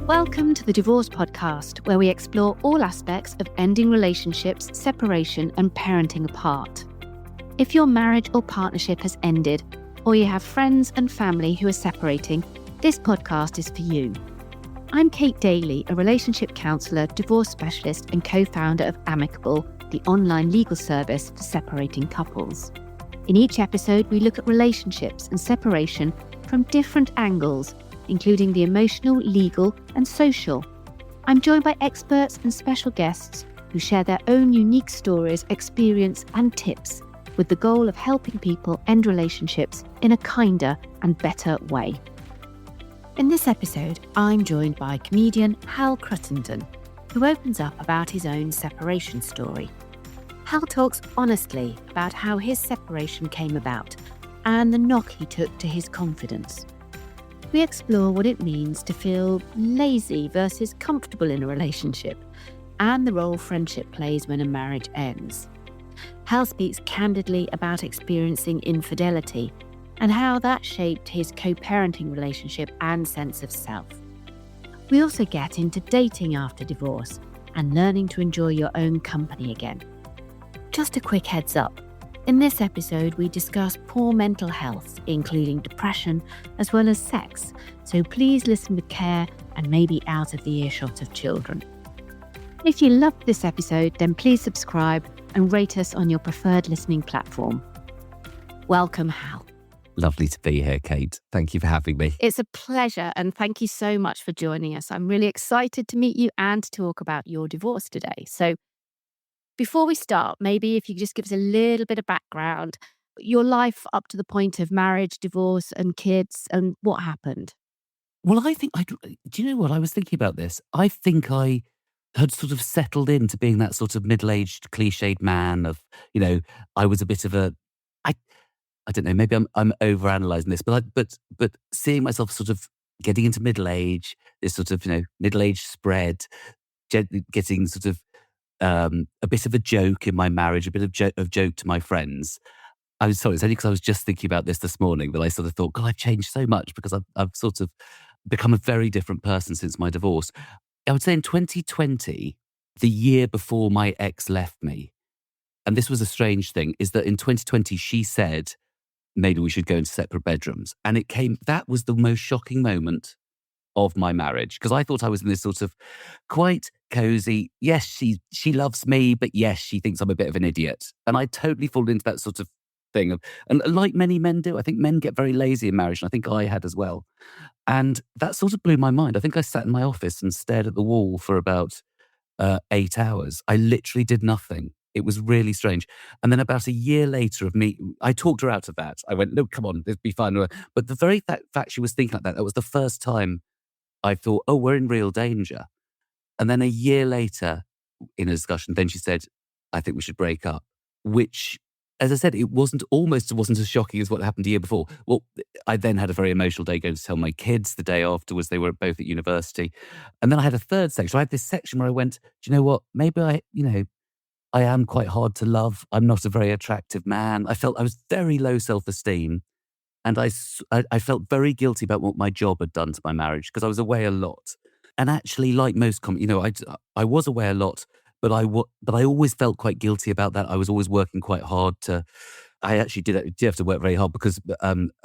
Welcome to the Divorce Podcast, where we explore all aspects of ending relationships, separation, and parenting apart. If your marriage or partnership has ended, or you have friends and family who are separating, this podcast is for you. I'm Kate Daly, a relationship counsellor, divorce specialist, and co-founder of Amicable, the online legal service for separating couples. In each episode, we look at relationships and separation from different angles, including the emotional, legal, and social. I'm joined by experts and special guests who share their own unique stories, experience, and tips, with the goal of helping people end relationships in a kinder and better way. In this episode, I'm joined by comedian Hal Cruttenden, who opens up about his own separation story. Hal talks honestly about how his separation came about and the knock he took to his confidence. We explore what it means to feel lazy versus comfortable in a relationship, and the role friendship plays when a marriage ends. Hal speaks candidly about experiencing infidelity and how that shaped his co-parenting relationship and sense of self. We also get into dating after divorce and learning to enjoy your own company again. Just a quick heads up. In this episode, we discuss poor mental health, including depression, as well as sex, so please listen with care and maybe out of the earshot of children. If you loved this episode, then please subscribe and rate us on your preferred listening platform. Welcome, Hal. Lovely to be here, Kate. Thank you for having me. It's a pleasure, and thank you so much for joining us. I'm really excited to meet you and to talk about your divorce today. So, before we start, maybe if you could just give us a little bit of background, your life up to the point of marriage, divorce, and kids, and what happened. Well, do you know what? I was thinking about this. I think I had sort of settled into being that sort of middle-aged, cliched man of, I was a bit of I don't know, maybe I'm overanalyzing this, but seeing myself sort of getting into middle age, this sort of, middle age spread, getting sort of, a bit of a joke in my marriage, a bit of joke to my friends. I was sorry, it's only because I was just thinking about this morning that I sort of thought, God, I've changed so much because I've sort of become a very different person since my divorce. I would say in 2020, the year before my ex left me, and this was a strange thing, is that in 2020 she said, maybe we should go into separate bedrooms. And that was the most shocking moment of my marriage, because I thought I was in this sort of quite cozy, yes, she loves me, but yes, she thinks I'm a bit of an idiot. And I totally fall into that sort of thing and like many men do, I think men get very lazy in marriage, and I think I had as well. And that sort of blew my mind. I think I sat in my office and stared at the wall for about 8 hours. I literally did nothing. It was really strange. And then about a year later I talked her out of that. I went, look, come on, it'd be fine. But the very fact she was thinking like that was the first time I thought, oh, we're in real danger. And then a year later, in a discussion, then she said, I think we should break up, which, as I said, it wasn't as shocking as what happened the year before. Well, I then had a very emotional day going to tell my kids the day afterwards. They were both at university. And then I had a third section. I had this section where I went, do you know what? Maybe I am quite hard to love. I'm not a very attractive man. I felt I was very low self-esteem. And I felt very guilty about what my job had done to my marriage, because I was away a lot. And actually, like most I was away a lot, but I always felt quite guilty about that. I was always working quite hard I actually did have to work very hard, because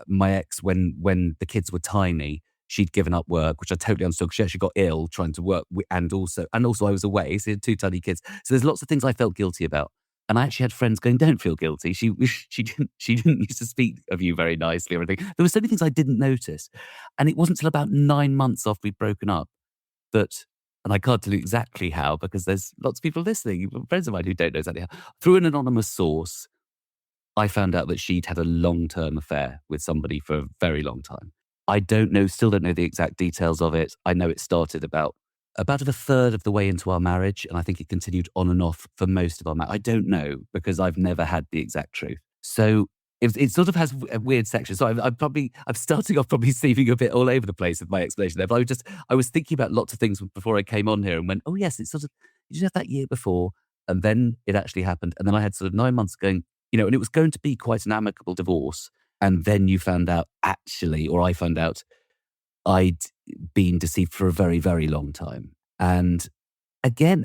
my ex, when the kids were tiny, she'd given up work, which I totally understood. She actually got ill trying to work, and also I was away, so she had 2 tiny kids. So there's lots of things I felt guilty about. And I actually had friends going, don't feel guilty. She didn't used to speak of you very nicely or anything. There were so many things I didn't notice. And it wasn't until about 9 months after we'd broken up that, and I can't tell you exactly how, because there's lots of people listening, friends of mine who don't know exactly how, through an anonymous source, I found out that she'd had a long-term affair with somebody for a very long time. Still don't know the exact details of it. I know it started about a third of the way into our marriage, and I think it continued on and off for most of our marriage. I don't know, because I've never had the exact truth. So it sort of has a weird section. So I'm starting off probably seeming a bit all over the place with my explanation there. But I was thinking about lots of things before I came on here and went, oh yes, it's sort of, you just have that year before, and then it actually happened. And then I had sort of 9 months going, and it was going to be quite an amicable divorce. And then you found out I found out I'd been deceived for a very, very long time. And again,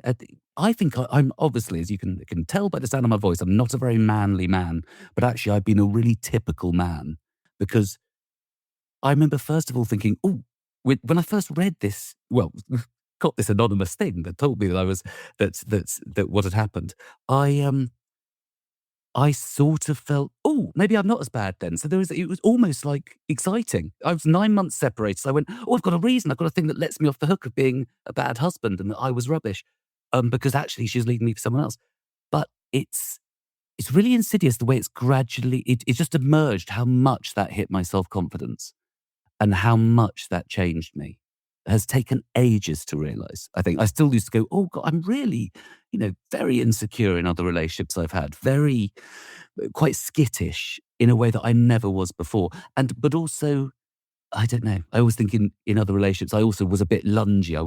I think I'm obviously, as you can tell by the sound of my voice, I'm not a very manly man, but actually I've been a really typical man because I remember first of all thinking, oh, when I first read this, well, got this anonymous thing that told me that that what had happened. I sort of felt, oh, maybe I'm not as bad then. So it was almost like exciting. I was 9 months separated. So I went, oh, I've got a reason. I've got a thing that lets me off the hook of being a bad husband and that I was rubbish, because actually she's leaving me for someone else. But it's really insidious the way it's gradually, it just emerged how much that hit my self-confidence and how much that changed me. It has taken ages to realize. I think I still used to go, oh God, I'm really, very insecure in other relationships I've had, very, quite skittish in a way that I never was before. But also, I don't know. I always think in other relationships, I also was a bit lungy. I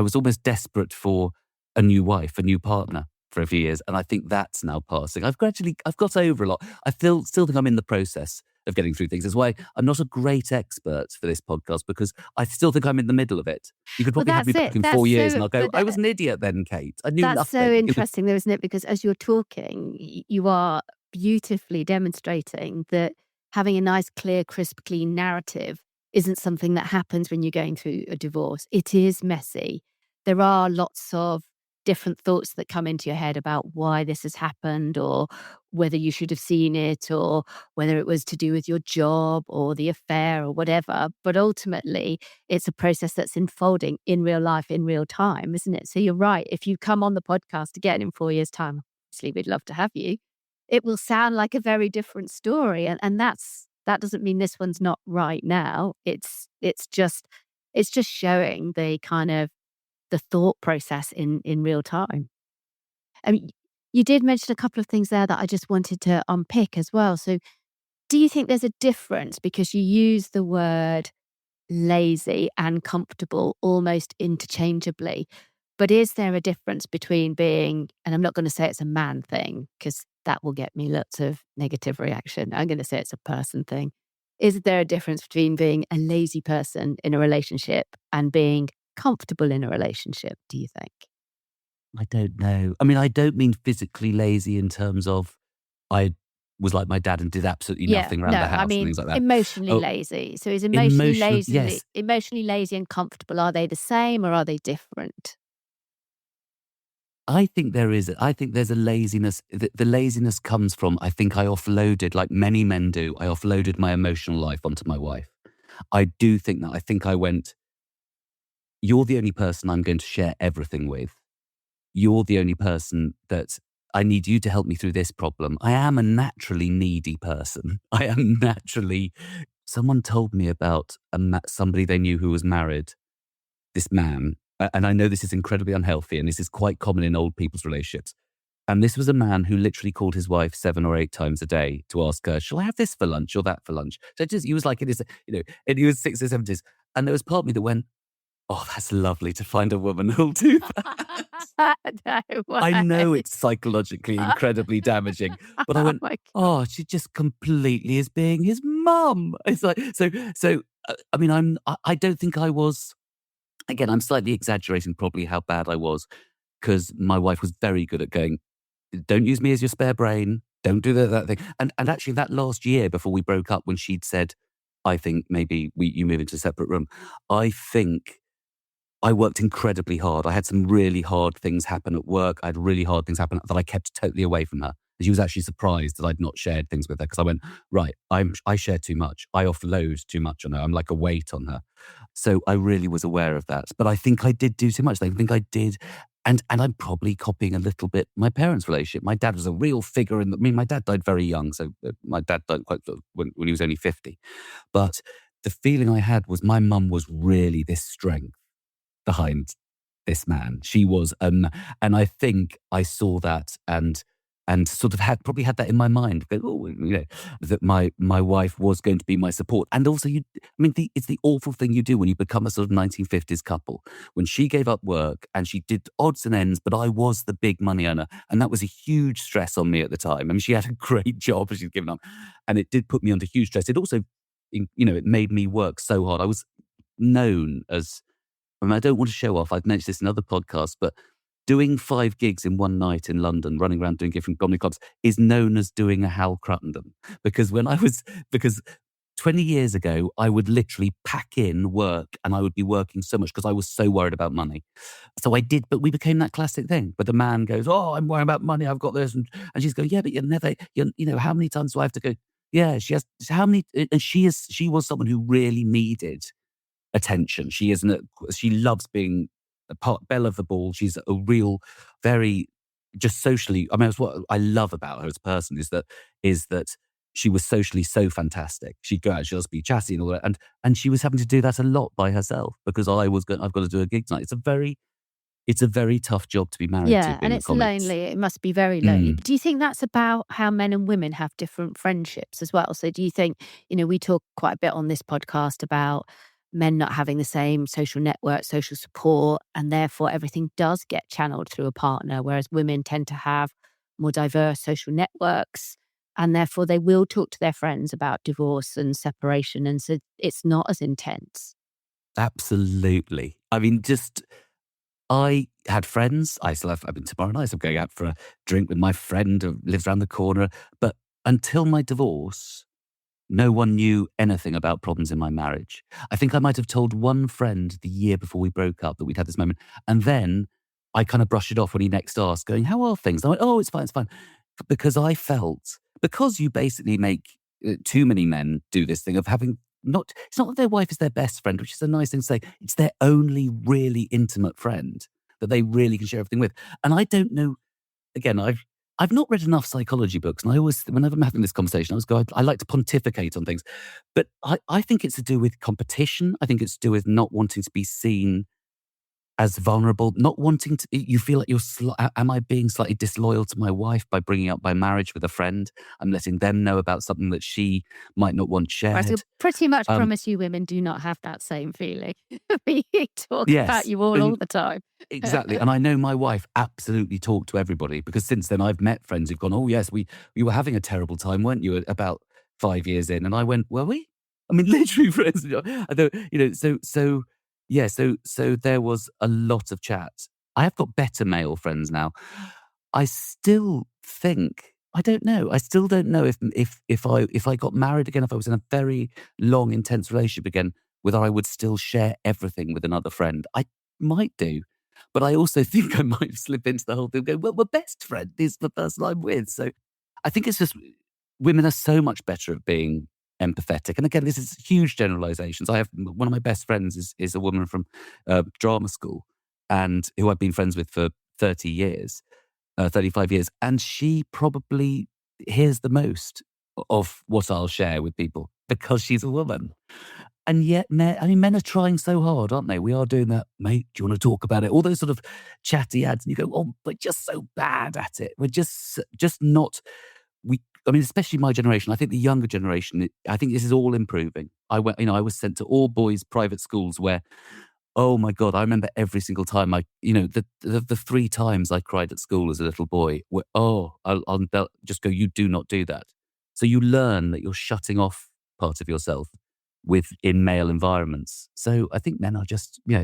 was almost desperate for a new wife, a new partner for a few years. And I think that's now passing. I've got over a lot. Still think I'm in the process of getting through things. That's why I'm not a great expert for this podcast because I still think I'm in the middle of it. You could Well, probably have me that's back it. in That's 4 years so, and I'll go, but I was an idiot then, Kate. I knew that's so nothing. interesting, though, isn't it? Because as you're talking, you are beautifully demonstrating that having a nice, clear, crisp, clean narrative isn't something that happens when you're going through a divorce. It is messy. There are lots of different thoughts that come into your head about why this has happened or whether you should have seen it or whether it was to do with your job or the affair or whatever. But ultimately, it's a process that's unfolding in real life, in real time, isn't it? So you're right. If you come on the podcast again in 4 years' time, obviously we'd love to have you. It will sound like a very different story. And that doesn't mean this one's not right now. It's just showing the kind of the thought process in real time. I mean, you did mention a couple of things there that I just wanted to unpick as well. So do you think there's a difference because you use the word lazy and comfortable almost interchangeably? But is there a difference between being, and I'm not going to say it's a man thing because that will get me lots of negative reaction. I'm going to say it's a person thing. Is there a difference between being a lazy person in a relationship and being comfortable in a relationship, do you think? I don't know. I mean, I don't mean physically lazy in terms of I was like my dad and did absolutely Yeah, nothing around no, the I house and mean things like that. emotionally Oh, lazy. So is yes. emotionally lazy and comfortable, are they the same or are they different? I think there's a laziness. The laziness comes from, I think I offloaded, like many men do, I offloaded my emotional life onto my wife. I do think that. I think I went, you're the only person I'm going to share everything with. You're the only person that I need you to help me through this problem. I am a naturally needy person. I am naturally, someone told me about somebody they knew who was married, this man, and I know this is incredibly unhealthy and this is quite common in old people's relationships. And this was a man who literally called his wife 7 or 8 times a day to ask her, shall I have this for lunch or that for lunch? So he was like, and he was 60s or 70s. And there was part of me that went, oh, that's lovely to find a woman who'll do that. No I know way. it's psychologically incredibly damaging, but I Oh went, my God. oh, she just completely is being his mum. It's like, I mean, I don't think I was, again, I'm slightly exaggerating probably how bad I was because my wife was very good at going, don't use me as your spare brain. Don't do that thing. And actually that last year before we broke up, when she'd said, I think maybe you move into a separate room, I think I worked incredibly hard. I had some really hard things happen at work. I had really hard things happen that I kept totally away from her. She was actually surprised that I'd not shared things with her because I went, right, I share too much. I offload too much on her. I'm like a weight on her. So I really was aware of that. But I think I did do too much. I think I did. And I'm probably copying a little bit my parents' relationship. My dad was a real figure I mean, my dad died very young. So my dad died quite when he was only 50. But the feeling I had was my mum was really this strength behind this man. She was, and I think I saw that and sort of probably had that in my mind. Oh, that my wife was going to be my support, and also I mean, it's the awful thing you do when you become a sort of 1950s couple. When she gave up work and she did odds and ends, but I was the big money earner, and that was a huge stress on me at the time. I mean, she had a great job, she'd given up, and it did put me under huge stress. It also, it made me work so hard. known as, I mean, I don't want to show off, I've mentioned this in other podcasts, but doing 5 gigs in one night in London, running around doing different comedy clubs, is known as doing a Hal Cruttenden. Because 20 years ago, I would literally pack in work and I would be working so much because I was so worried about money. So I did, but we became that classic thing. But the man goes, "Oh, I'm worrying about money. I've got this." And she's going, "Yeah, but how many times do I have to go?" Yeah, she has, how many, and she was someone who really needed attention. She loves being a part, belle of the ball. She's a real, very, just socially. I mean, it's what I love about her as a person is that she was socially so fantastic. She'd go out, she'd just be chatty and all that, and she was having to do that a lot by herself because I've got to do a gig tonight. It's a very tough job to be married to, Yeah, and being a it's comic. lonely. It must be very lonely. Mm. But do you think that's about how men and women have different friendships as well? So do you think, we talk quite a bit on this podcast about men not having the same social network, social support, and therefore everything does get channeled through a partner, whereas women tend to have more diverse social networks, and therefore they will talk to their friends about divorce and separation, and so it's not as intense. Absolutely. I mean, I had friends. I still have, I mean, tomorrow night I'm going out for a drink with my friend who lives around the corner. But until my divorce, no one knew anything about problems in my marriage. I think I might have told one friend the year before we broke up that we'd had this moment. And then I kind of brushed it off when he next asked, going, "How are things?" And I went, "Oh, it's fine, it's fine." Because I felt, because you basically make too many men do this thing of having, it's not that their wife is their best friend, which is a nice thing to say. It's their only really intimate friend that they really can share everything with. And I don't know, again, I've not read enough psychology books, and I always, whenever I'm having this conversation, I always go, I like to pontificate on things, but I think it's to do with competition. I think it's to do with not wanting to be seen as vulnerable, not wanting to. You feel like am I being slightly disloyal to my wife by bringing up my marriage with a friend? I'm letting them know about something that she might not want Whereas I shared. pretty much Um, promise you women do not have that same feeling. We talk about yes, you all and the time. exactly. And I know my wife absolutely talked to everybody because since then I've met friends who've gone, "Oh, yes, we were having a terrible time, weren't you?" About 5 years in. And I went, "Were we?" I mean, literally friends. I don't, so there was a lot of chat. I have got better male friends now. I still think, I don't know. I still don't know if I got married again, if I was in a very long, intense relationship again, whether I would still share everything with another friend. I might do. But I also think I might slip into the whole thing, go, "Well, my best friend is the person I'm with." So I think it's just, women are so much better at being empathetic. And again, this is huge generalizations. I have one of my best friends is a woman from drama school, and who I've been friends with for 30 years, 35 years. And she probably hears the most of what I'll share with people because she's a woman. And yet, men are trying so hard, aren't they? We are doing that, "Mate, do you want to talk about it?" All those sort of chatty ads, and you go, "Oh, we're just so bad at it. We're just not." I mean, especially my generation. I think the younger generation. I think this is all improving. I was sent to all boys private schools where, oh my God, I remember every single time the 3 times I cried at school as a little boy. They'll just go, "You do not do that." So you learn that you're shutting off part of yourself in male environments. So I think men are just, we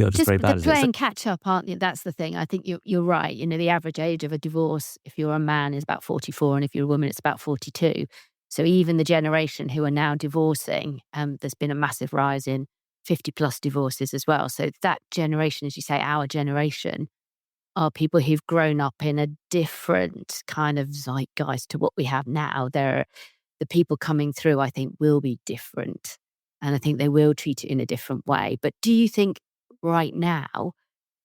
are just Just very they're bad at it. So, playing catch up, aren't you? That's the thing. I think you're right. The average age of a divorce, if you're a man, is about 44, and if you're a woman, it's about 42. So even the generation who are now divorcing, there's been a massive rise in 50 plus divorces as well. So that generation, as you say, our generation, are people who've grown up in a different kind of zeitgeist to what we have now. The people coming through, I think, will be different. And I think they will treat it in a different way. But do you think right now,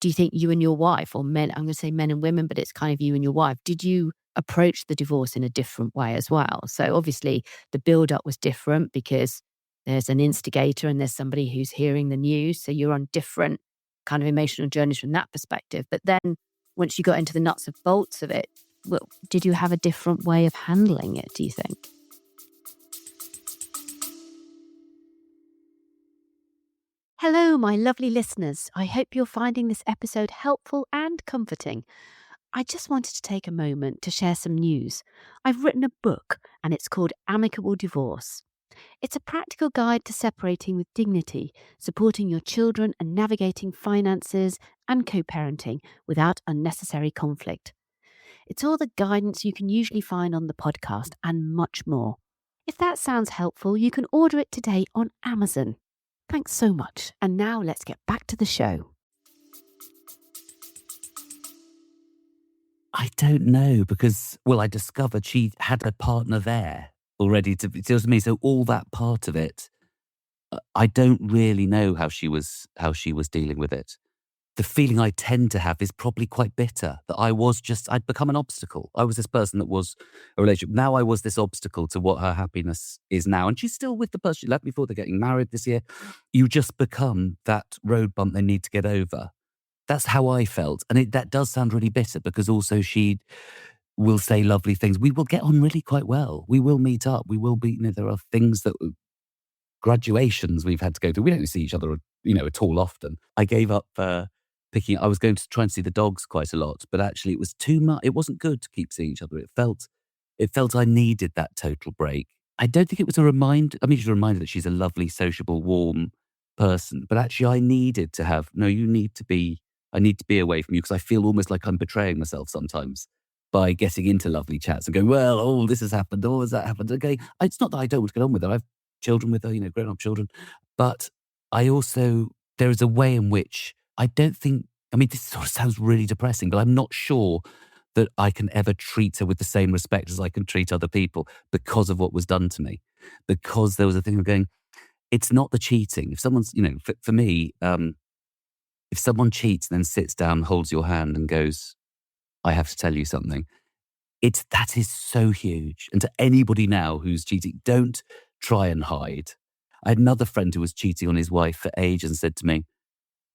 do you think you and your wife, or men, I'm going to say men and women, but it's kind of you and your wife, did you approach the divorce in a different way as well? So obviously the build up was different because there's an instigator and there's somebody who's hearing the news. So you're on different kind of emotional journeys from that perspective. But then once you got into the nuts and bolts of it, well, did you have a different way of handling it, do you think? Hello, my lovely listeners. I hope you're finding this episode helpful and comforting. I just wanted to take a moment to share some news. I've written a book and it's called Amicable Divorce. It's a practical guide to separating with dignity, supporting your children, and navigating finances and co parenting without unnecessary conflict. It's all the guidance you can usually find on the podcast and much more. If that sounds helpful, you can order it today on Amazon. Thanks so much. And now let's get back to the show. I don't know because, well, I discovered she had a partner there already to, it was me. So all that part of it, I don't really know how she was dealing with it. The feeling I tend to have is probably quite bitter that I'd become an obstacle. I was this person that was a relationship. Now I was this obstacle to what her happiness is now. And she's still with the person she left before. They're getting married this year. You just become that road bump they need to get over. That's how I felt. And that does sound really bitter because also she will say lovely things. We will get on really quite well. We will meet up. We will be, there are things that graduations we've had to go through. We don't see each other, at all often. I gave up I was going to try and see the dogs quite a lot, but actually it was too much. It wasn't good to keep seeing each other. It felt I needed that total break. I don't think it was a reminder. I mean, she's a reminder that she's a lovely, sociable, warm person, but actually I needed to have, no, I need to be away from you because I feel almost like I'm betraying myself sometimes by getting into lovely chats and going, well, oh, this has happened, oh, has that happened? Okay. It's not that I don't want to get on with her. I have children with her, grown up children. But there is a way in which I don't think, I mean, this sort of sounds really depressing, but I'm not sure that I can ever treat her with the same respect as I can treat other people because of what was done to me. Because there was a thing of going, it's not the cheating. If someone's, for me, if someone cheats and then sits down, holds your hand and goes, I have to tell you something. That is so huge. And to anybody now who's cheating, don't try and hide. I had another friend who was cheating on his wife for ages and said to me,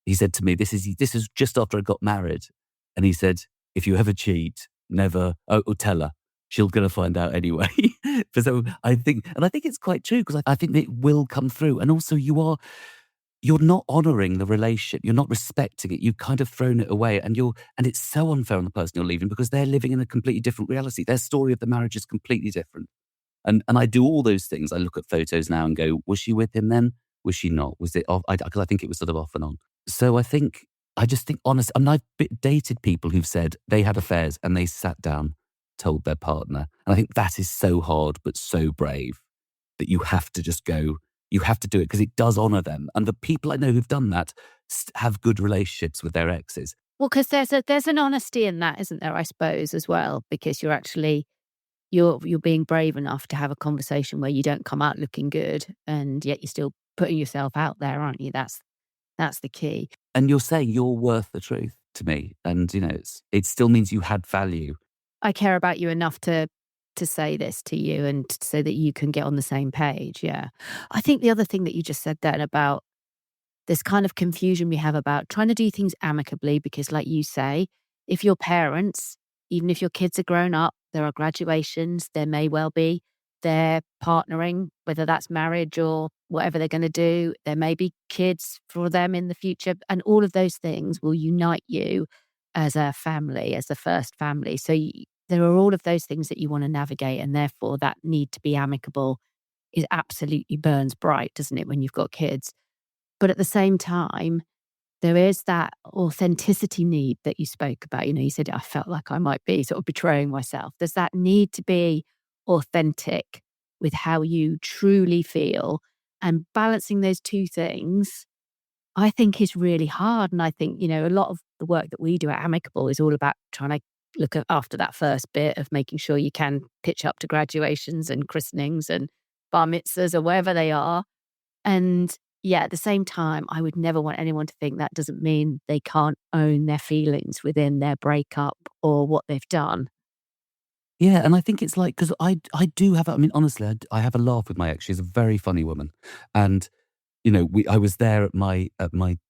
this is just after I got married. And he said, if you ever cheat, never, tell her. She's going to find out anyway. So I think it's quite true because I think it will come through. And also you're not honouring the relationship. You're not respecting it. You've kind of thrown it away and it's so unfair on the person you're leaving because they're living in a completely different reality. Their story of the marriage is completely different. And I do all those things. I look at photos now and go, was she with him then? Was she not? Was it off? Because I think it was sort of off and on. So I just think honest. I mean, I've dated people who've said they had affairs and they sat down, told their partner. And I think that is so hard, but so brave that you have to just go, you have to do it because it does honour them. And the people I know who've done that have good relationships with their exes. Well, because there's an honesty in that, isn't there, I suppose, as well, because you're actually, you're being brave enough to have a conversation where you don't come out looking good and yet you're still putting yourself out there, aren't you? That's the key. And you're saying you're worth the truth to me. And, it still means you had value. I care about you enough to say this to you and so that you can get on the same page. Yeah. I think the other thing that you just said then about this kind of confusion we have about trying to do things amicably, because like you say, if you're parents, even if your kids are grown up, there are graduations, there may well be, they're partnering, whether that's marriage or whatever they're going to do. There may be kids for them in the future. And all of those things will unite you as a family, as the first family. So there are all of those things that you want to navigate. And therefore, that need to be amicable is absolutely burns bright, doesn't it, when you've got kids? But at the same time, there is that authenticity need that you spoke about. You said, I felt like I might be sort of betraying myself. There's that need to be authentic with how you truly feel, and balancing those two things, I think, is really hard. And I think, a lot of the work that we do at Amicable is all about trying to look after that first bit of making sure you can pitch up to graduations and christenings and bar mitzvahs or wherever they are. And yeah, at the same time, I would never want anyone to think that doesn't mean they can't own their feelings within their breakup or what they've done. Yeah, and I think it's like, because I do have, I mean, honestly, I have a laugh with my ex. She's a very funny woman. And, I was there at my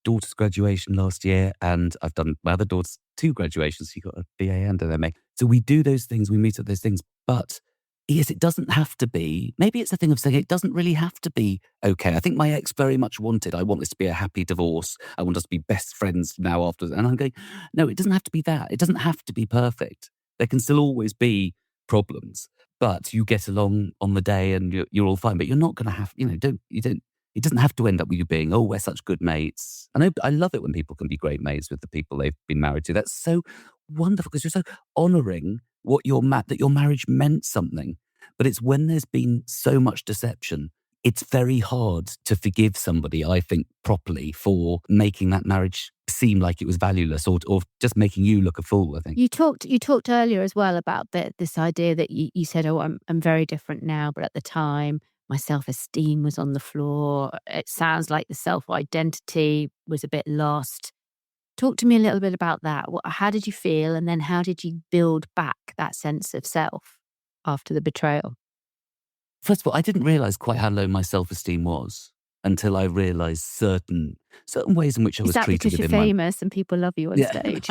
daughter's graduation last year, and I've done my other daughter's 2 graduations. She got a BA and an MA. So we do those things, we meet at those things. But yes, it doesn't have to be, maybe it's a thing of saying it doesn't really have to be okay. I think my ex very much I want this to be a happy divorce. I want us to be best friends now after. And I'm going, no, it doesn't have to be that. It doesn't have to be perfect. There can still always be problems. but you get along on the day and you're all fine. But you're not going to have, it doesn't have to end up with you being, oh, we're such good mates. And I love it when people can be great mates with the people they've been married to. That's so wonderful because you're so honouring that your marriage meant something. But it's when there's been so much deception, it's very hard to forgive somebody, I think, properly for making that marriage seem like it was valueless or just making you look a fool, I think. You talked earlier as well about this idea that you said, oh, I'm very different now, but at the time my self-esteem was on the floor. It sounds like the self-identity was a bit lost. Talk to me a little bit about that. How did you feel? And then how did you build back that sense of self after the betrayal? First of all, I didn't realise quite how low my self-esteem was until I realised certain ways in which I Is was that treated because you're within my... famous and people love you on stage?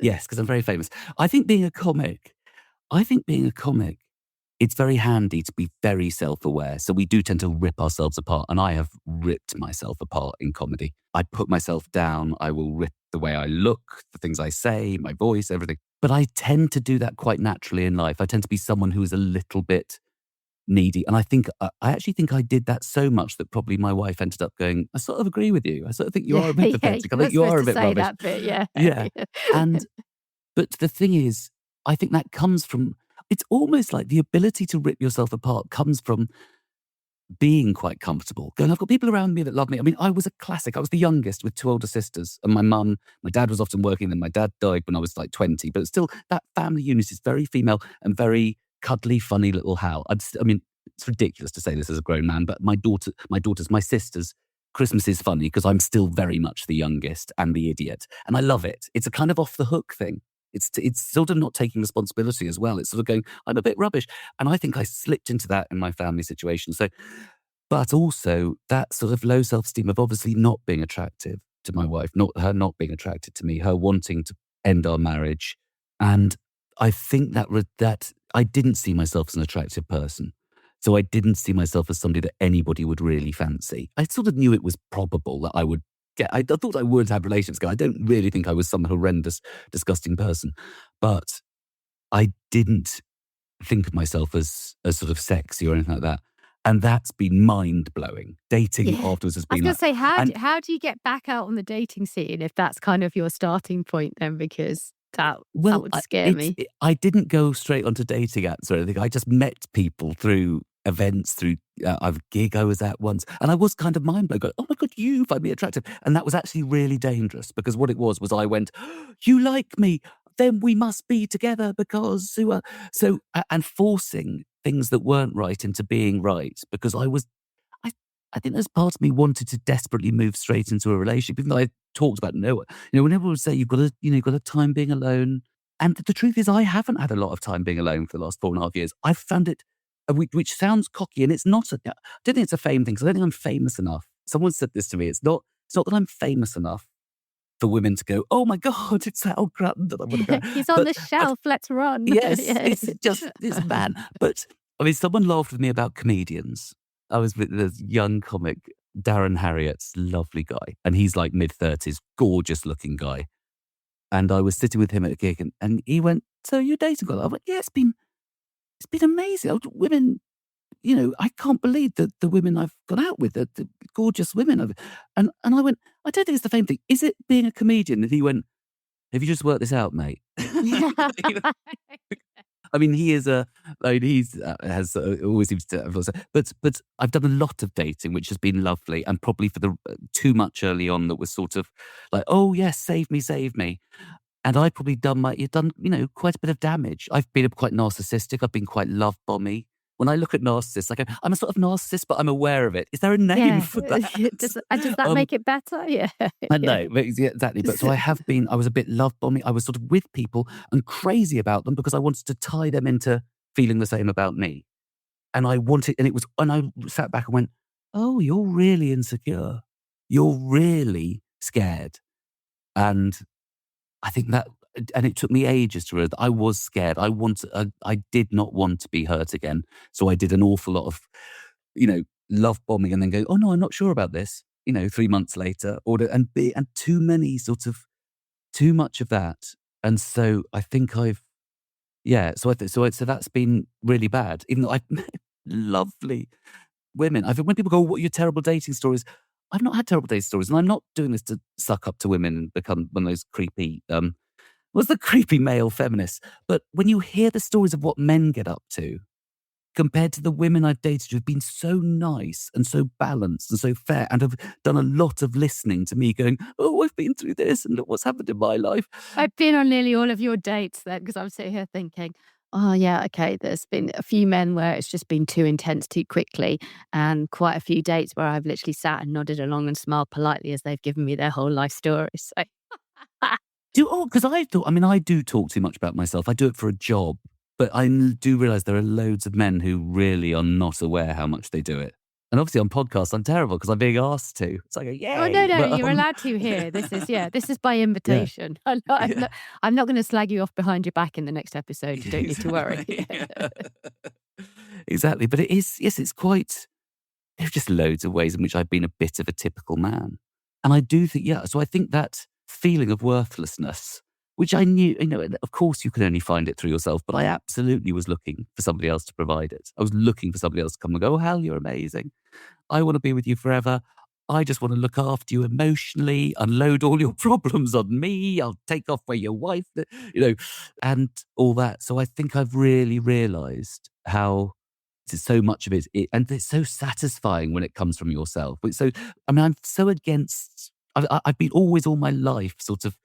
Yes, because I'm very famous. I think being a comic, it's very handy to be very self-aware. So we do tend to rip ourselves apart, and I have ripped myself apart in comedy. I put myself down. I will rip the way I look, the things I say, my voice, everything. But I tend to do that quite naturally in life. I tend to be someone who is a little bit needy. And I actually think I did that so much that probably my wife ended up going, I sort of agree with you. I sort of think you are a bit pathetic. I think you are a bit say rubbish. That bit, yeah. Yeah. But the thing is, I think that comes from, it's almost like the ability to rip yourself apart comes from being quite comfortable. Going, I've got people around me that love me. I mean, I was a classic. I was the youngest with two older sisters. And my dad was often working. Then my dad died when I was like 20. But still, that family unit is very female and very cuddly, funny little Hal. I mean, it's ridiculous to say this as a grown man, but my sisters, Christmas is funny because I'm still very much the youngest and the idiot. And I love it. It's a kind of off the hook thing. It's sort of not taking responsibility as well. It's sort of going, I'm a bit rubbish. And I think I slipped into that in my family situation. So, but also that sort of low self-esteem of obviously not being attractive to my wife, not being attracted to me, her wanting to end our marriage. And I think that I didn't see myself as an attractive person. So I didn't see myself as somebody that anybody would really fancy. I sort of knew it was probable that I would I thought I would have relations. I don't really think I was some horrendous, disgusting person. But I didn't think of myself as sort of sexy or anything like that. And that's been mind-blowing. Dating afterwards has been... I was going to say, how do you get back out on the dating scene if that's kind of your starting point then? Because that would scare me. I didn't go straight onto dating apps or anything. I just met people through events, through a gig I was at once. And I was kind of mind-blown, going, oh my God, you find me attractive. And that was actually really dangerous because what it was I went, you like me, then we must be together because... and forcing things that weren't right into being right because I think there's part of me wanted to desperately move straight into a relationship, even though I talked about no. When everyone would say you've got a time being alone, and the truth is I haven't had a lot of time being alone for the last 4.5 years. I've found it, which sounds cocky, and it's not. I don't think it's a fame thing because I don't think I'm famous enough. Someone said this to me. It's not that I'm famous enough for women to go, oh my God, it's Hal Cruttenden. I want to go. He's on the shelf. Let's run. Yes, it's bad. But I mean, someone laughed with me about comedians. I was with this young comic, Darren Harriot's lovely guy. And he's like mid-30s, gorgeous looking guy. And I was sitting with him at a gig and he went, so you're dating girl? I went, yeah, it's been amazing. Women, I can't believe that the women I've gone out with, the gorgeous women. And I went, I don't think it's the same thing. Is it being a comedian? And he went, have you just worked this out, mate? I mean, he is always seems to have, but I've done a lot of dating, which has been lovely, and probably for the too much early on that was sort of like, oh yes, save me, and I've probably done quite a bit of damage. I've been quite narcissistic. I've been quite love bomby. When I look at narcissists, I go, I'm a sort of narcissist, but I'm aware of it. Is there a name for that? Does that make it better? Yeah. I know, exactly. But so I was a bit love bombing. I was sort of with people and crazy about them because I wanted to tie them into feeling the same about me. And I sat back and went, oh, you're really insecure. You're really scared. And I think that, and it took me ages to realize that I was scared. I did not want to be hurt again. So I did an awful lot of, love bombing and then go, oh no, I'm not sure about this. 3 months later, and too much of that. And so I think Yeah, so that's been really bad. Even though I've met lovely women. When people go, "What are your terrible dating stories?" I've not had terrible dating stories, and I'm not doing this to suck up to women and become one of those creepy, what's the creepy male feminists? But when you hear the stories of what men get up to, compared to the women I've dated who've been so nice and so balanced and so fair and have done a lot of listening to me going, "Oh, I've been through this and look what's happened in my life." I've been on nearly all of your dates then, because I'm sitting here thinking, oh, yeah, okay, there's been a few men where it's just been too intense too quickly, and quite a few dates where I've literally sat and nodded along and smiled politely as they've given me their whole life story. So, Because I do talk too much about myself. I do it for a job, but do realise there are loads of men who really are not aware how much they do it. And obviously on podcasts, I'm terrible because I'm being asked to. It's like, oh, yay! no, But, you're allowed to here. This is by yeah, invitation. I'm not going to slag you off behind your back in the next episode. You don't need to worry. exactly. Yeah. Exactly. But it is, yes, it's quite, there are just loads of ways in which I've been a bit of a typical man. And I do think, yeah, so I think that feeling of worthlessness, which I knew, of course you can only find it through yourself, but I absolutely was looking for somebody else to provide it. I was looking for somebody else to come and go, "Oh, Hal, you're amazing. I want to be with you forever. I just want to look after you emotionally, unload all your problems on me. I'll take off where your wife, and all that." So I think I've really realized how so much of and it's so satisfying when it comes from yourself. I'm so against, I've been always all my life sort of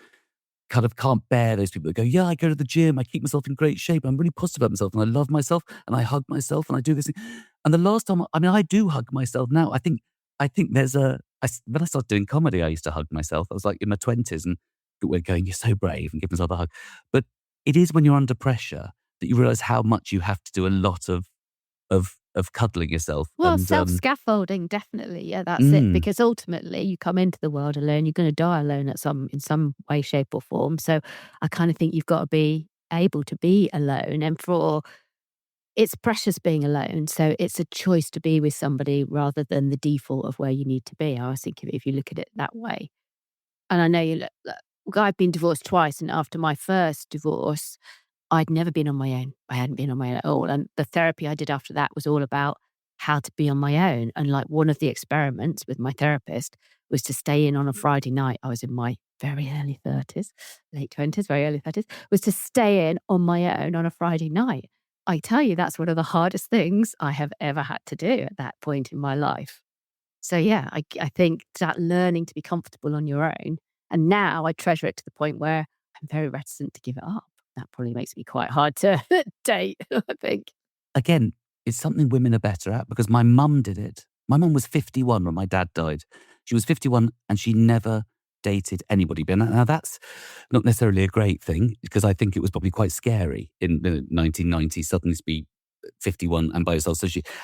kind of can't bear those people that go, "Yeah, I go to the gym, I keep myself in great shape, I'm really positive about myself, and I love myself, and I hug myself, and I do this thing." And the last time, I do hug myself now. I think when I started doing comedy, I used to hug myself. I was like in my 20s, and we're going, "You're so brave," and give myself a hug. But it is when you're under pressure that you realize how much you have to do a lot of cuddling yourself. Well, And self-scaffolding, definitely. Yeah, that's it. mm, Because ultimately, you come into the world alone. You're going to die alone in some way, shape, or form. So, I kind of think you've got to be able to be alone. And it's precious being alone. So, it's a choice to be with somebody rather than the default of where you need to be. I always think of it if you look at it that way. And I know look, I've been divorced twice, and after my first divorce, I'd never been on my own. I hadn't been on my own at all, and the therapy I did after that was all about how to be on my own, and, like, one of the experiments with my therapist was to stay in on a Friday night. I was in my very early 30s, late 20s, very early 30s, was to stay in on my own on a Friday night. I tell you, that's one of the hardest things I have ever had to do at that point in my life. So, yeah, I think that learning to be comfortable on your own, and now I treasure it to the point where I'm very reticent to give it up. That probably makes me quite hard to date, I think. again, it's something women are better at because my mum did it. My mum was 51 when my dad died. She was 51 and she never dated anybody. But now that's not necessarily a great thing because I think it was probably quite scary in the 1990s suddenly to be 51 and by herself.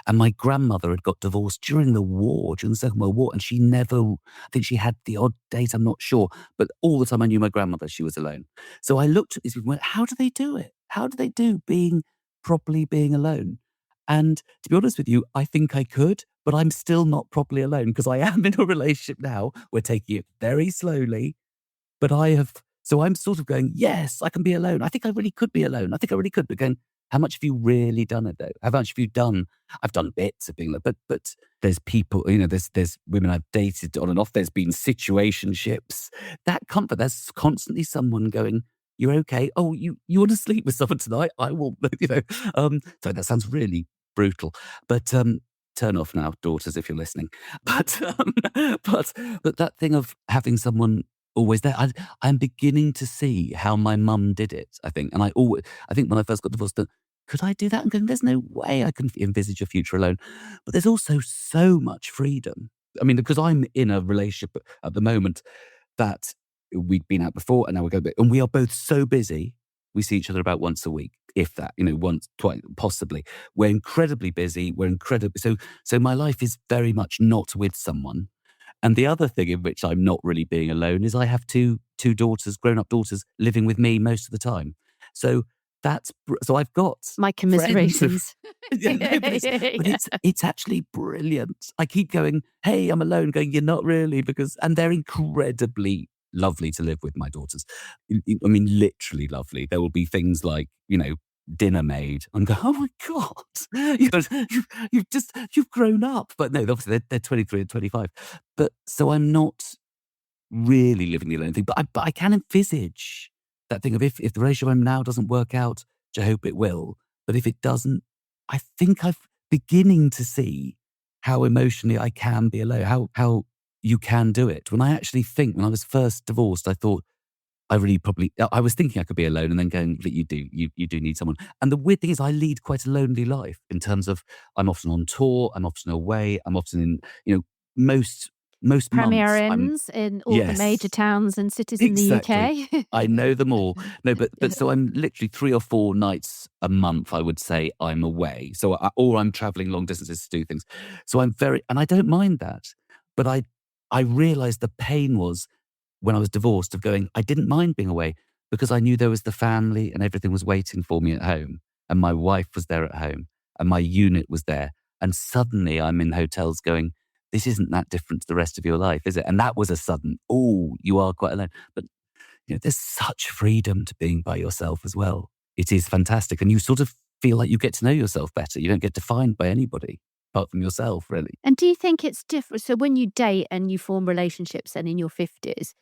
And my grandmother had got divorced during the Second World War, and she never, I think she had the odd date, I'm not sure, but all the time I knew my grandmother, she was alone. So I looked at these people and went, how do they do it? How do they do properly being alone? And to be honest with you, I think I could, but I'm still not properly alone because I am in a relationship now. We're taking it very slowly, but so I'm sort of going, yes, I can be alone. I think I really could be alone. I think I really could. But going, how much have you really done it though? How much have you done? I've done bits of being alone, but there's people, there's women I've dated on and off. There's been situationships. That comfort, there's constantly someone going, "You're okay. Oh, you want to sleep with someone tonight? I will," so that sounds really brutal, but, turn off now, daughters, if you're listening. But, but that thing of having someone always there. I'm beginning to see how my mum did it, I think. And I think when I first got divorced, could I do that? I'm going, there's no way I can envisage a future alone. But there's also so much freedom. I mean, because I'm in a relationship at the moment that we'd been at before and now we're going back. And we are both so busy. We see each other about once a week, if that, once, twice, possibly. We're incredibly busy. So my life is very much not with someone. And the other thing in which I'm not really being alone is I have two daughters, grown-up daughters, living with me most of the time. So so I've got My friends. commiserations. Yeah, no, but it's actually brilliant. I keep going, "Hey, I'm alone," going, "You're not really," and they're incredibly lovely to live with, my daughters. I mean, literally lovely. There will be things like, dinner maid. I'm going, oh my God, you've grown up. But no, obviously they're 23 and 25. But so I'm not really living the alone thing, but I can envisage that thing of if the relationship I'm now doesn't work out, which I hope it will, but if it doesn't, I think I'm beginning to see how emotionally I can be alone, how you can do it. When I actually think, when I was first divorced, I thought I was thinking I could be alone and then going, that you do need someone. And the weird thing is I lead quite a lonely life in terms of I'm often on tour, I'm often away, I'm often in, most Premier months inns in all the major yes, towns and cities in the exactly. UK. I know them all. No, but so I'm literally 3 or 4 nights a month, I would say I'm away. So or I'm traveling long distances to do things. So and I don't mind that. But I realized the pain was when I was divorced of going, I didn't mind being away because I knew there was the family and everything was waiting for me at home. And my wife was there at home and my unit was there. And suddenly I'm in hotels going, this isn't that different to the rest of your life, is it? And that was a sudden, oh, you are quite alone. But there's such freedom to being by yourself as well. It is fantastic. And you sort of feel like you get to know yourself better. You don't get defined by anybody apart from yourself, really. And do you think it's different? So when you date and you form relationships and in your 50s,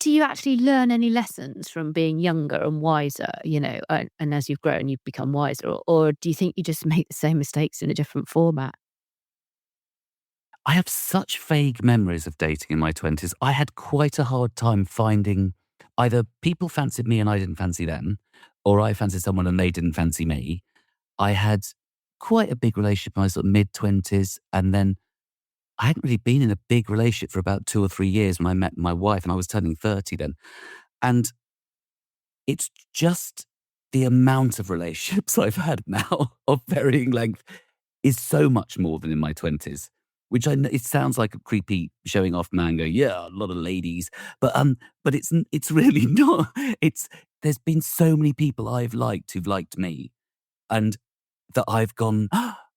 do you actually learn any lessons from being younger and wiser, and as you've grown, you've become wiser? Or do you think you just make the same mistakes in a different format? I have such vague memories of dating in my 20s. I had quite a hard time finding either people fancied me and I didn't fancy them, or I fancied someone and they didn't fancy me. I had quite a big relationship in my sort of mid-20s, and then I hadn't really been in a big relationship for about 2 or 3 years when I met my wife, and I was turning 30 then. And it's just the amount of relationships I've had now of varying length is so much more than in my 20s, which I know it sounds like a creepy showing off man going, yeah, a lot of ladies, but it's really not. There's been so many people I've liked who've liked me, and that I've gone,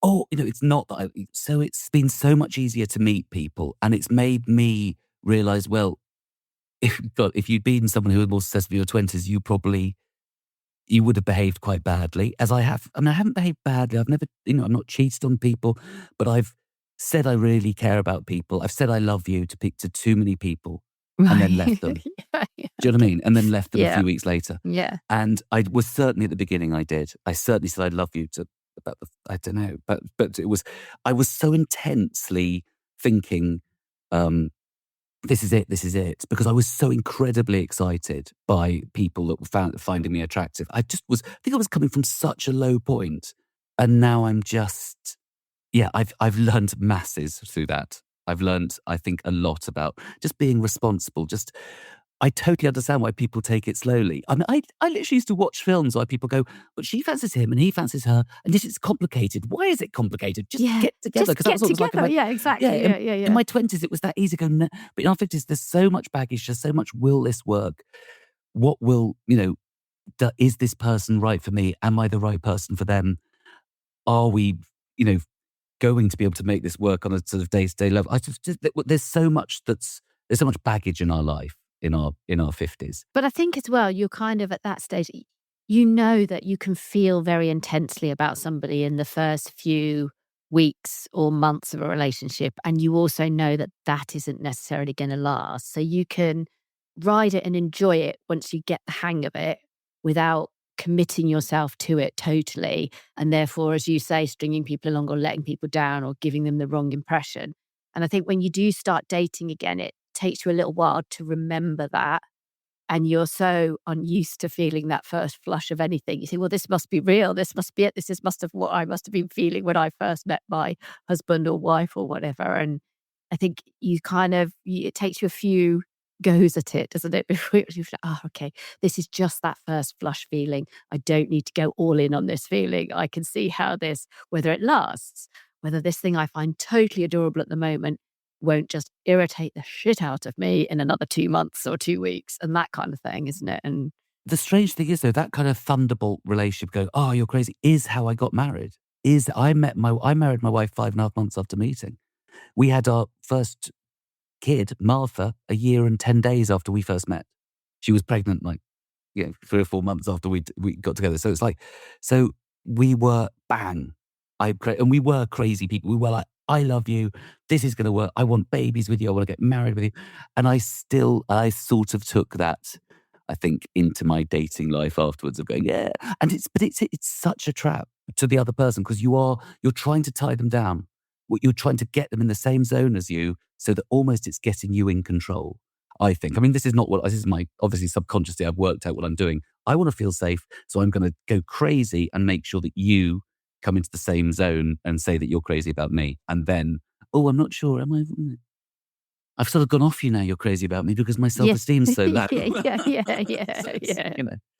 oh, it's not that so it's been so much easier to meet people, and it's made me realize, well, if you'd been someone who was more successful in your 20s, you would have behaved quite badly, as I have. I mean, I haven't behaved badly. I've never, I'm not cheated on people, but I've said I really care about people. I've said I love you to too many people and then left Right. them. Yeah, Do you know what I mean? And then left them a yeah, few weeks later. yeah. And I was certainly at the beginning, I did. I certainly said I love you to about I don't know, but I was so intensely thinking, um, this is it, because I was so incredibly excited by people that were finding me attractive. I think I was coming from such a low point, and now I'm just, yeah, I've learned masses through that. I've learned, I think, a lot about just being responsible. I totally understand why people take it slowly. I mean, I literally used to watch films where people go, but she fancies him and he fancies her, and this is complicated. Why is it complicated? Just Yeah, get together. just Because that get was what it was like in together. my, Yeah, yeah, exactly. Yeah, yeah, in yeah. my 20s, it was that easy going, no. But in our 50s, there's so much baggage, there's so much will this work? What will, is this person right for me? Am I the right person for them? Are we, you know, going to be able to make this work on a sort of day-to-day level? There's so much baggage in our life in our 50s. But I think as well, you're kind of at that stage, you know that you can feel very intensely about somebody in the first few weeks or months of a relationship. And you also know that that isn't necessarily going to last. So you can ride it and enjoy it once you get the hang of it without committing yourself to it totally. And therefore, as you say, stringing people along or letting people down or giving them the wrong impression. And I think when you do start dating again, it takes you a little while to remember that, and you're so unused to feeling that first flush of anything. You say, well, this must be real. This must be it. Must have what I must have been feeling when I first met my husband or wife or whatever. And I think it takes you a few goes at it, doesn't it? Before you're like, oh, okay, this is just that first flush feeling. I don't need to go all in on this feeling. I can see how whether it lasts, whether this thing I find totally adorable at the moment won't just irritate the shit out of me in another 2 months or 2 weeks, and that kind of thing, isn't it? And The strange thing is, though, that kind of thunderbolt relationship going, oh, you're crazy, is how I got married. I married my wife 5.5 months after meeting. We had our first kid, Martha, a year and 10 days after we first met. She was pregnant like 3 or 4 months after we got together. So it's like, so we were bang. And we were crazy people. We were like, I love you. This is going to work. I want babies with you. I want to get married with you. And I sort of took that, I think, into my dating life afterwards of going, yeah. And it's such a trap to the other person because you're trying to tie them down. You're trying to get them in the same zone as you so that almost it's getting you in control. I think. I mean, this is my, obviously subconsciously I've worked out what I'm doing. I want to feel safe. So I'm going to go crazy and make sure that you come into the same zone and say that you're crazy about me. And then, oh, I'm not sure. I've sort of gone off you now. You're crazy about me because my self-esteem's so low. Yeah.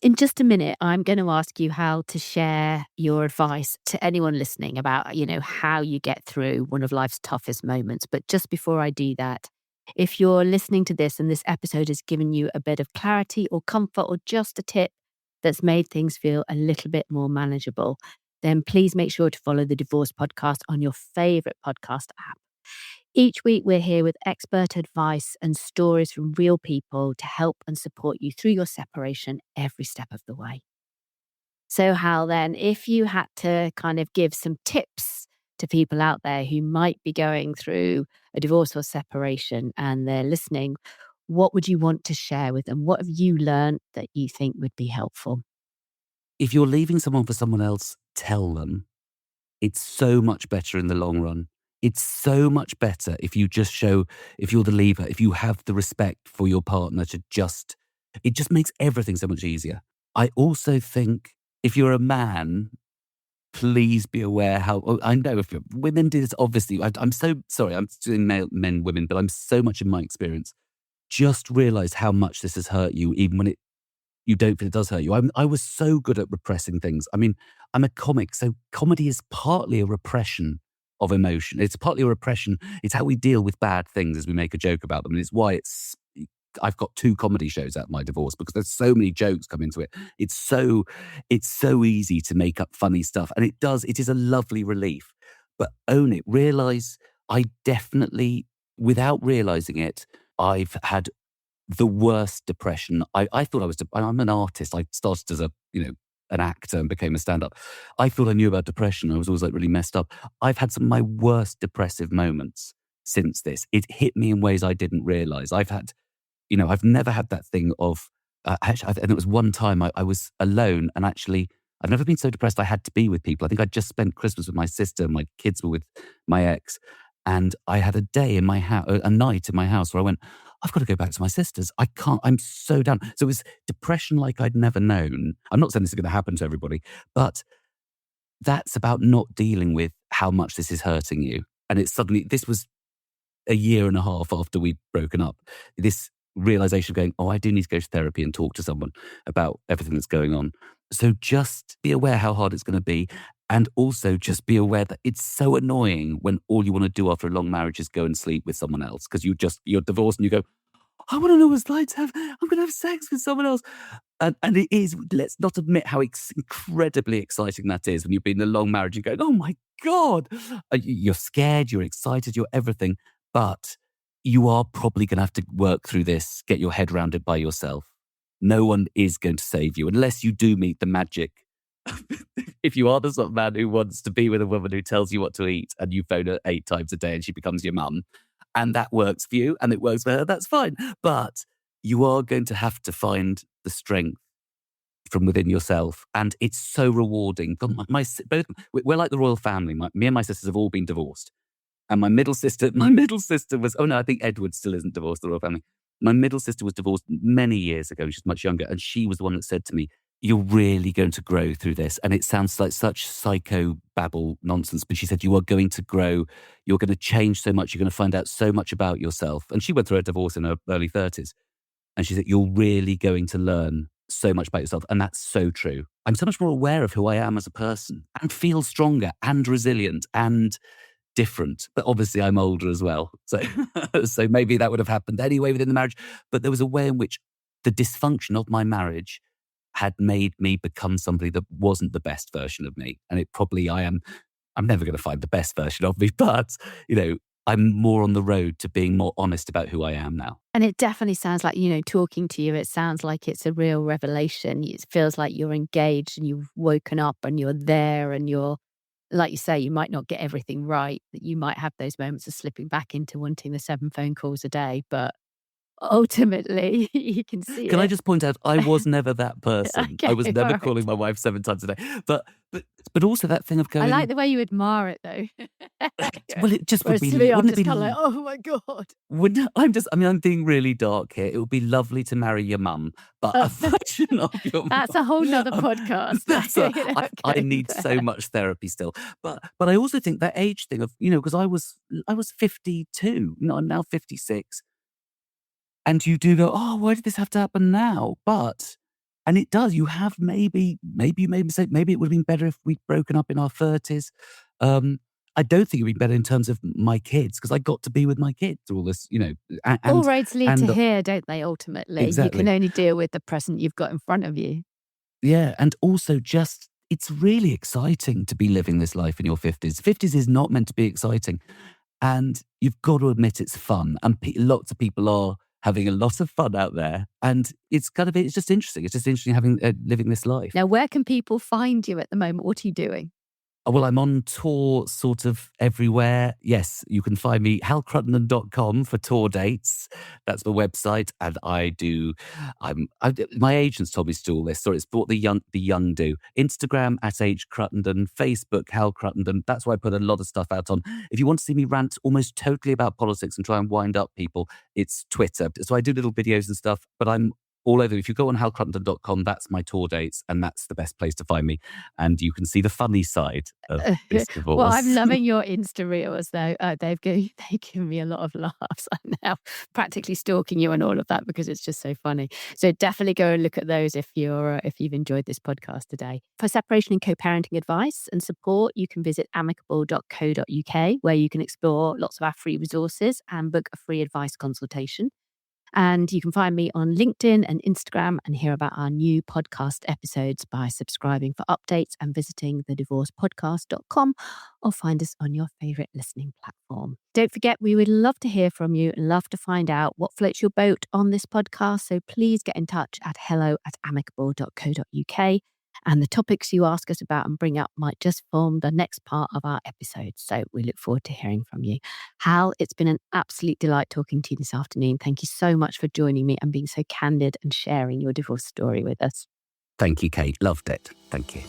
In just a minute, I'm going to ask you how to share your advice to anyone listening about, how you get through one of life's toughest moments. But just before I do that, if you're listening to this and this episode has given you a bit of clarity or comfort or just a tip that's made things feel a little bit more manageable, then please make sure to follow the Divorce Podcast on your favorite podcast app. Each week, we're here with expert advice and stories from real people to help and support you through your separation every step of the way. So, Hal, then, if you had to kind of give some tips to people out there who might be going through a divorce or separation and they're listening, what would you want to share with them? What have you learned that you think would be helpful? If you're leaving someone for someone else, tell them. It's so much better in the long run. It's so much better if you just show, if you're the leaver, if you have the respect for your partner it just makes everything so much easier. I also think if you're a man, please be aware I know if women do this, obviously, I'm so sorry, I'm doing men, women, but I'm so much in my experience. Just realize how much this has hurt you, even when you don't feel it does hurt you. I was so good at repressing things. I mean, I'm a comic, so comedy is partly a repression of emotion. It's partly a repression. It's how we deal with bad things as we make a joke about them. And it's why I've got 2 comedy shows out of my divorce because there's so many jokes come into it. It's so easy to make up funny stuff. And it is a lovely relief. But own it. Realize I definitely, without realizing it, I've had the worst depression. I thought I'm an artist. I started as an actor and became a stand-up. I thought I knew about depression. I was always like really messed up. I've had some of my worst depressive moments since this. It hit me in ways I didn't realize. I've never had that thing of, and it was one time I was alone and actually, I've never been so depressed I had to be with people. I think I'd just spent Christmas with my sister. My kids were with my ex. And I had a day in my house, a night in my house where I went, I've got to go back to my sister's. I can't, I'm so down. So it was depression like I'd never known. I'm not saying this is going to happen to everybody, but that's about not dealing with how much this is hurting you. And this was a year and a half after we'd broken up. This realization of going, I do need to go to therapy and talk to someone about everything that's going on. So just be aware how hard it's going to be. And also just be aware that it's so annoying when all you want to do after a long marriage is go and sleep with someone else because you're divorced and you go, I want to know what it's like I'm going to have sex with someone else. And it is, let's not admit how incredibly exciting that is when you've been in a long marriage. You're going, oh my God. You're scared, you're excited, you're everything. But you are probably going to have to work through this, get your head around it by yourself. No one is going to save you unless you do meet the magic. If you are the sort of man who wants to be with a woman who tells you what to eat and you phone her 8 times a day and she becomes your mum, and that works for you and it works for her, that's fine. But you are going to have to find the strength from within yourself. And it's so rewarding. We're like the royal family. Me and my sisters have all been divorced. And my middle sister was, I think Edward still isn't divorced, the royal family. My middle sister was divorced many years ago. She's much younger. And she was the one that said to me, you're really going to grow through this. And it sounds like such psycho babble nonsense. But she said, you are going to grow. You're going to change so much. You're going to find out so much about yourself. And she went through a divorce in her early 30s. And she said, you're really going to learn so much about yourself. And that's so true. I'm so much more aware of who I am as a person and feel stronger and resilient and different. But obviously I'm older as well. So, so maybe that would have happened anyway within the marriage. But there was a way in which the dysfunction of my marriage had made me become somebody that wasn't the best version of me. And I'm never going to find the best version of me, but, I'm more on the road to being more honest about who I am now. And it definitely sounds like, talking to you, it sounds like it's a real revelation. It feels like you're engaged and you've woken up and you're there and you're, like you say, you might not get everything right, that you might have those moments of slipping back into wanting the 7 phone calls a day, but ultimately you can see Can I it. just point out, I was never that person. I was Okay, never all calling right. my wife 7 times a day. But also that thing of I like going, the way you admire it though. well, it just would Whereas be, to me, I'm wouldn't it just kinda like, be, "Oh my God." I'm being really dark here. It would be lovely to marry your mum, but a version of your That's a whole mum, 'nother podcast. that's You're not I going need so there. much therapy still. But I also think that age thing of, because I was 52, I'm now 56. And you do go, "Oh, why did this have to happen now?" And it does, you have maybe you made a mistake, maybe it would have been better if we'd broken up in our 30s. Um, I don't think it would be better in terms of my kids, because I got to be with my kids through all this, a All roads lead to and here, don't they, ultimately? You can exactly. only deal with the present you've got in front of you. Yeah, and also just it's really exciting to be living this life in your 50s. 50s is not meant to be exciting. And you've got to admit it's fun, and lots of people are having a lot of fun out there, and it's just interesting. It's just interesting having living this life. Now, where can people find you at the moment? What are you doing? Well, I'm on tour sort of everywhere. Yes, you can find me halcruttenden.com for tour dates. That's my website. And my agents told me to do all this. So it's what the young do. Instagram at H Cruttenden, Facebook Hal Cruttenden. That's why I put a lot of stuff out on. If you want to see me rant almost totally about politics and try and wind up people, it's Twitter. So I do little videos and stuff, but I'm all over. If you go on halcruttenden.com, that's my tour dates, and that's the best place to find me. And you can see the funny side of this Well, I'm divorce. loving your Insta reels, though. They've given me a lot of laughs. I'm now practically stalking you and all of that because it's just so funny. So definitely go and look at those if you've enjoyed this podcast today. For separation and co-parenting advice and support, you can visit amicable.co.uk, where you can explore lots of our free resources and book a free advice consultation. And you can find me on LinkedIn and Instagram and hear about our new podcast episodes by subscribing for updates and visiting thedivorcepodcast.com, or find us on your favorite listening platform. Don't forget, we would love to hear from you and love to find out what floats your boat on this podcast. So please get in touch at hello@amicable.co.uk. And the topics you ask us about and bring up might just form the next part of our episode. So we look forward to hearing from you. Hal, it's been an absolute delight talking to you this afternoon. Thank you so much for joining me and being so candid and sharing your divorce story with us. Thank you, Kate. Loved it. Thank you.